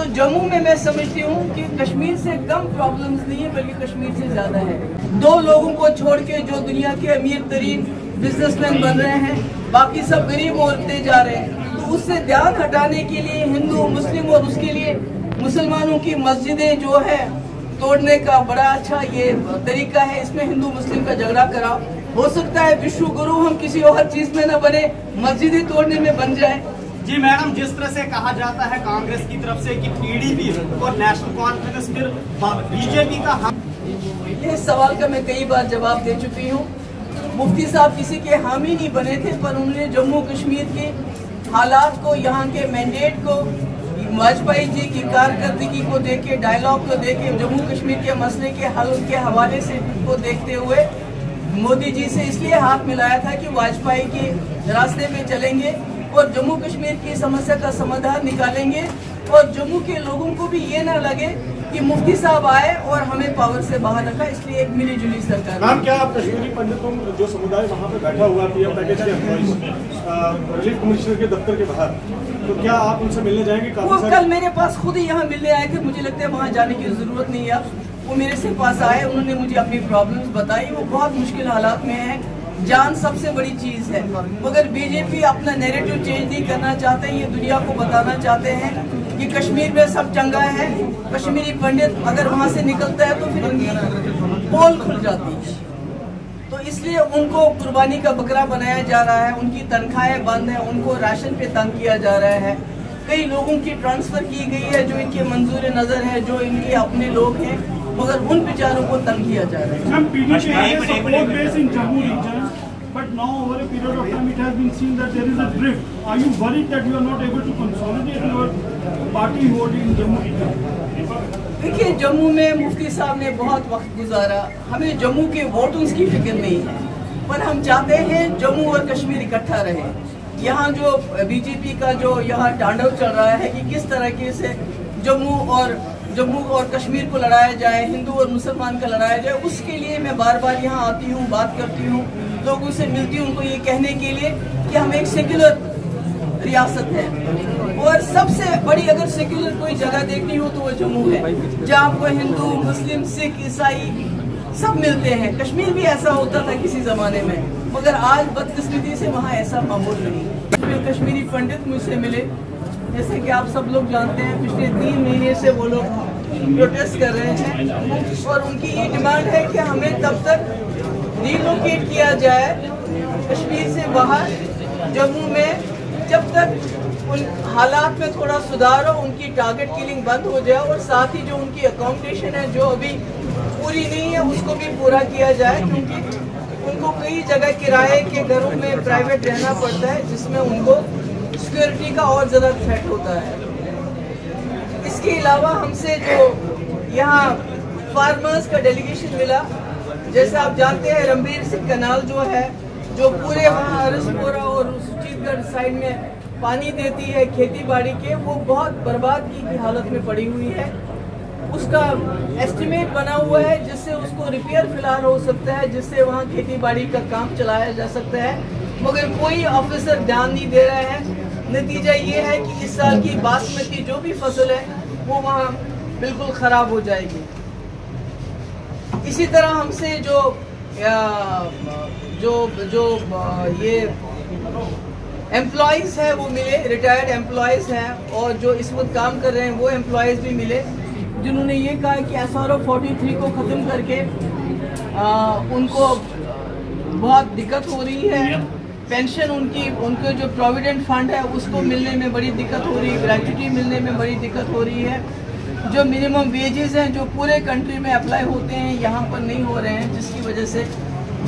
तो जम्मू में मैं समझती हूँ कि कश्मीर से कम प्रॉब्लम्स नहीं है, बल्कि कश्मीर से ज्यादा है। 2 लोगों को छोड़ के जो दुनिया के अमीर तरीन बिजनेसमैन बन रहे हैं, बाकी सब गरीब होते जा रहे हैं। तो उससे ध्यान हटाने के लिए हिंदू मुस्लिम और उसके लिए मुसलमानों की मस्जिदें जो है तोड़ने का बड़ा अच्छा ये तरीका है। इसमें हिंदू मुस्लिम का झगड़ा करा। हो सकता है विश्व गुरु हम किसी और चीज में न बने, मस्जिदें तोड़ने में बन जाए। जी मैडम, जिस तरह से कहा जाता है कांग्रेस की तरफ से कि पीडीपी और नेशनल कॉन्फ्रेंस फिर बीजेपी का, ये सवाल का मैं कई बार जवाब दे चुकी हूँ। मुफ्ती साहब किसी के हामी नहीं बने थे, पर उन्होंने जम्मू कश्मीर के हालात को, यहाँ के मैंडेट को, वाजपेयी जी की कारकर्दगी को देखे, डायलॉग को देखे, जम्मू कश्मीर के मसले के हल के हवाले से को देखते हुए मोदी जी से इसलिए हाथ मिलाया था कि वाजपेयी के रास्ते में चलेंगे और जम्मू कश्मीर की समस्या का समाधान निकालेंगे और जम्मू के लोगों को भी ये ना लगे कि मुफ्ती साहब आए और हमें पावर से बाहर रखा। इसलिए एक मिली जुली सरकार। मैम, क्या आप कश्मीरी पंडितों जो समुदाय वहाँ पे बैठा हुआ पीएम पैकेज के रिलीफ कमिश्नर के दफ्तर के बाहर, तो क्या आप उनसे मिलने जाएंगे? वो कल मेरे पास खुद ही यहाँ मिलने आए थे। मुझे लगता है वहाँ जाने की जरूरत नहीं है। वो मेरे से पास आए, उन्होंने मुझे अपनी प्रॉब्लम्स बताई। वो बहुत मुश्किल हालात में है। जान सबसे बड़ी चीज है, मगर बीजेपी अपना नैरेटिव चेंज नहीं करना चाहते। ये दुनिया को बताना चाहते हैं कि कश्मीर में सब चंगा है। कश्मीरी पंडित अगर वहाँ से निकलता है तो फिर उनकी पोल खुल जाती है। तो इसलिए उनको कुर्बानी का बकरा बनाया जा रहा है। उनकी तनख्वाहें बंद है, उनको राशन पे तंग किया जा रहा है। कई लोगों की ट्रांसफर की गई है जो इनके मंजूर नजर है, जो इनके अपने लोग हैं, मगर उन बेचारों को तंग किया जा रहा है। But now over a period of time it has been seen that there is a drift. Are you worried that you are not able to consolidate your party vote in Jammu? देखिए, जम्मू में मुफ्ती साहब ने बहुत वक्त गुजारा। हमें जम्मू के voters की फिक्र नहीं है, पर हम चाहते हैं जम्मू और कश्मीर इकट्ठा रहे। यहाँ जो बीजेपी का जो यहाँ तांडव चल रहा है कि किस तरीके से जम्मू और कश्मीर को लड़ाया जाए, हिंदू और मुसलमान का लड़ाया जाए, उसके लिए मैं बार बार यहाँ आती हूँ, बात करती हूँ, लोगों से मिलती हूँ, उनको ये कहने के लिए कि हम एक सेक्युलर रियासत है और सबसे बड़ी अगर सेक्युलर कोई जगह देखनी हो तो वो जम्मू है, जहाँ आपको हिंदू, मुस्लिम, सिख, ईसाई सब मिलते हैं। कश्मीर भी ऐसा होता था किसी जमाने में, मगर आज बदकिस्मती से वहाँ ऐसा माहौल नहीं। कश्मीरी पंडित मुझसे मिले, जैसे कि आप सब लोग जानते हैं पिछले 3 महीने से वो लोग प्रोटेस्ट कर रहे हैं और उनकी ये डिमांड है कि हमें तब तक रिलोकेट किया जाए कश्मीर से बाहर जम्मू में, जब तक उन हालात में थोड़ा सुधार हो, उनकी टारगेट किलिंग बंद हो जाए और साथ ही जो उनकी अकोमोडेशन है जो अभी पूरी नहीं है उसको भी पूरा किया जाए, क्योंकि उनको कई जगह किराए के घरों में प्राइवेट रहना पड़ता है जिसमें उनको सिक्योरिटी का और ज़्यादा थ्रेट होता है। इसके अलावा हमसे जो यहाँ फार्मर्स का डेलीगेशन मिला, जैसे आप जानते हैं रणबीर सिंह कनाल जो है, जो पूरे वहाँ अरसपुरा और सुचीतगढ़ साइड में पानी देती है खेती बाड़ी के, वो बहुत बर्बादगी की हालत में पड़ी हुई है। उसका एस्टिमेट बना हुआ है जिससे उसको रिपेयर फिलहाल हो सकता है, जिससे वहाँ खेती बाड़ी का काम चलाया जा सकता है, मगर कोई ऑफिसर ध्यान नहीं दे रहा है। नतीजा ये है कि इस साल की बासमती जो भी फसल है वो वहाँ बिल्कुल ख़राब हो जाएगी। इसी तरह हमसे जो ये एम्प्लॉयज़ हैं वो मिले, रिटायर्ड एम्प्लॉयज़ हैं और जो इस वक्त काम कर रहे हैं वो एम्प्लॉयज़ भी मिले, जिन्होंने ये कहा कि SRO 43 को ख़त्म करके उनको बहुत दिक्कत हो रही है। पेंशन उनके जो प्रोविडेंट फंड है उसको मिलने में बड़ी दिक्कत हो रही है, ग्रेच्युटी मिलने में बड़ी दिक्कत हो रही है। जो मिनिमम वेजेस हैं जो पूरे कंट्री में अप्लाई होते हैं यहाँ पर नहीं हो रहे हैं, जिसकी वजह से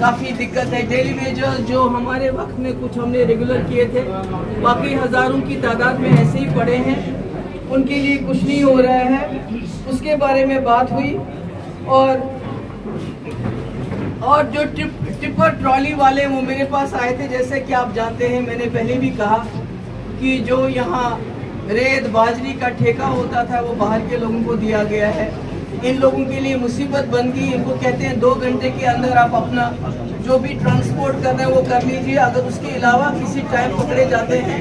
काफ़ी दिक्कत है। डेली वेजेस जो हमारे वक्त में कुछ हमने रेगुलर किए थे, बाकी हज़ारों की तादाद में ऐसे ही पड़े हैं, उनके लिए कुछ नहीं हो रहा है। उसके बारे में बात हुई और जो टिपर ट्रॉली वाले वो मेरे पास आए थे। जैसे कि आप जानते हैं, मैंने पहले भी कहा कि जो यहाँ रेत बाजरी का ठेका होता था वो बाहर के लोगों को दिया गया है। इन लोगों के लिए मुसीबत बन गई। इनको कहते हैं 2 घंटे के अंदर आप अपना जो भी ट्रांसपोर्ट कर रहे हैं वो कर लीजिए, अगर उसके अलावा किसी टाइम पकड़े जाते हैं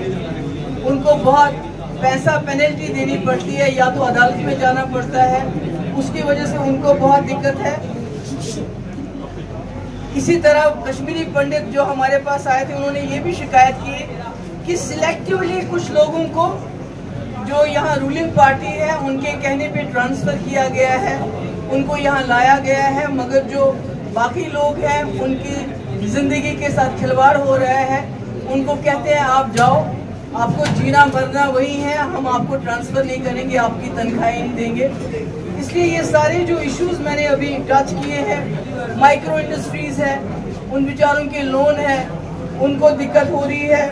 उनको बहुत पैसा पेनल्टी देनी पड़ती है या तो अदालत में जाना पड़ता है, उसकी वजह से उनको बहुत दिक्कत है। इसी तरह कश्मीरी पंडित जो हमारे पास आए थे उन्होंने ये भी शिकायत की कि सिलेक्टिवली कुछ लोगों को जो यहाँ रूलिंग पार्टी है उनके कहने पे ट्रांसफ़र किया गया है, उनको यहाँ लाया गया है, मगर जो बाकी लोग हैं उनकी ज़िंदगी के साथ खिलवाड़ हो रहा है। उनको कहते हैं आप जाओ, आपको जीना मरना वही है, हम आपको ट्रांसफ़र नहीं करेंगे, आपकी तनख्वाहें नहीं देंगे। इसलिए ये सारे जो इश्यूज़ मैंने अभी टच किए हैं, माइक्रो इंडस्ट्रीज़ है, उन बेचारों के लोन है, उनको दिक्कत हो रही है,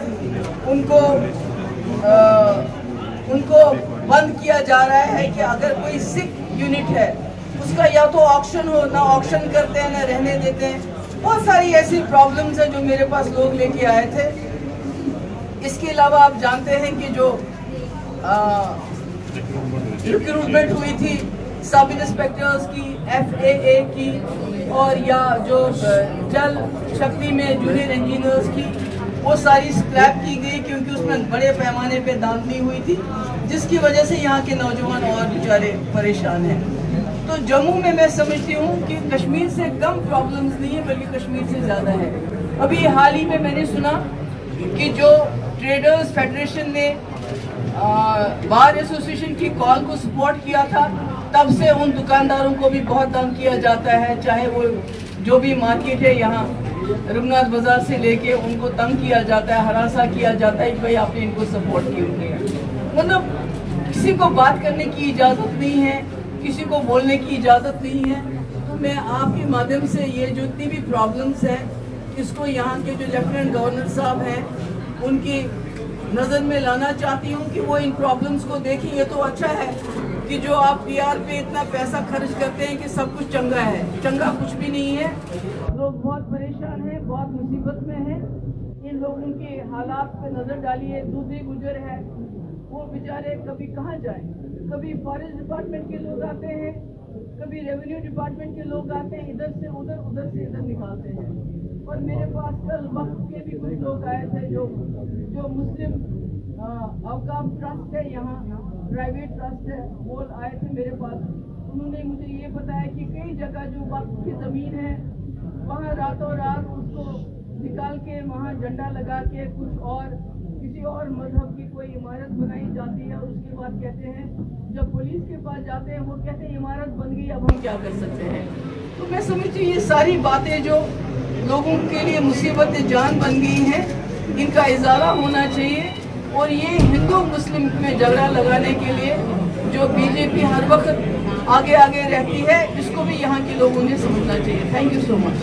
उनको बंद किया जा रहा है कि अगर कोई सिक यूनिट है उसका या तो ऑक्शन हो, ना ऑक्शन करते हैं ना रहने देते हैं। बहुत सारी ऐसी प्रॉब्लम्स हैं जो मेरे पास लोग लेके आए थे। इसके अलावा आप जानते हैं कि जो रिक्रूटमेंट हुई थी सब इंस्पेक्टर्स की, FAA की, और या जो जल शक्ति में जूनियर इंजीनियर्स की, वो सारी स्क्रैप की गई क्योंकि उसमें बड़े पैमाने पे धांधली हुई थी, जिसकी वजह से यहाँ के नौजवान और बेचारे परेशान हैं। तो जम्मू में मैं समझती हूँ कि कश्मीर से कम प्रॉब्लम्स नहीं है बल्कि कश्मीर से ज़्यादा है। अभी हाल ही में मैंने सुना कि जो ट्रेडर्स फेडरेशन ने बार एसोसिएशन की कॉल को सपोर्ट किया था, तब से उन दुकानदारों को भी बहुत तंग किया जाता है, चाहे वो जो भी मार्केट है यहाँ रघुनाथ बाजार से लेके उनको तंग किया जाता है, हरासा किया जाता है कि भाई आपने इनको सपोर्ट क्यों किया। मतलब किसी को बात करने की इजाज़त नहीं है, किसी को बोलने की इजाज़त नहीं है। तो मैं आपके माध्यम से ये जो इतनी भी प्रॉब्लम्स हैं इसको यहाँ के जो लेफ्टिनेंट गवर्नर साहब हैं उनकी नज़र में लाना चाहती हूँ कि वो इन प्रॉब्लम्स को देखेंगे तो अच्छा है कि जो आप PR पे इतना पैसा खर्च करते हैं कि सब कुछ चंगा है, चंगा कुछ भी नहीं है। लोग बहुत परेशान हैं, बहुत मुसीबत में हैं। इन लोगों के हालात पे नज़र डालिए। दूसरी गुजर है, वो बेचारे कभी कहाँ जाएं, कभी फॉरेस्ट डिपार्टमेंट के लोग आते हैं, कभी रेवेन्यू डिपार्टमेंट के लोग आते हैं, इधर से उधर, उधर से इधर निकालते हैं। और मेरे पास कल वक्त के भी कुछ लोग आए थे जो मुस्लिम अवकाफ ट्रस्ट है, यहाँ प्राइवेट ट्रस्ट है, वो आए थे मेरे पास। उन्होंने मुझे ये बताया कि कई जगह जो वक्त की ज़मीन है वहाँ रातों रात उसको निकाल के वहाँ झंडा लगा के कुछ और किसी और मजहब की कोई इमारत बनाई जाती है, और उसके बाद कहते हैं जब पुलिस के पास जाते हैं वो कहते हैं इमारत बन गई, अब हम क्या कर सकते हैं। तो मैं समझती हूँ ये सारी बातें जो लोगों के लिए मुसीबत जान बन गई हैं, इनका इजाला होना चाहिए। और ये हिंदू मुस्लिम में झगड़ा लगाने के लिए जो बीजेपी हर वक्त आगे आगे रहती है, इसको भी यहाँ के लोगों ने समझना चाहिए। Thank you so much.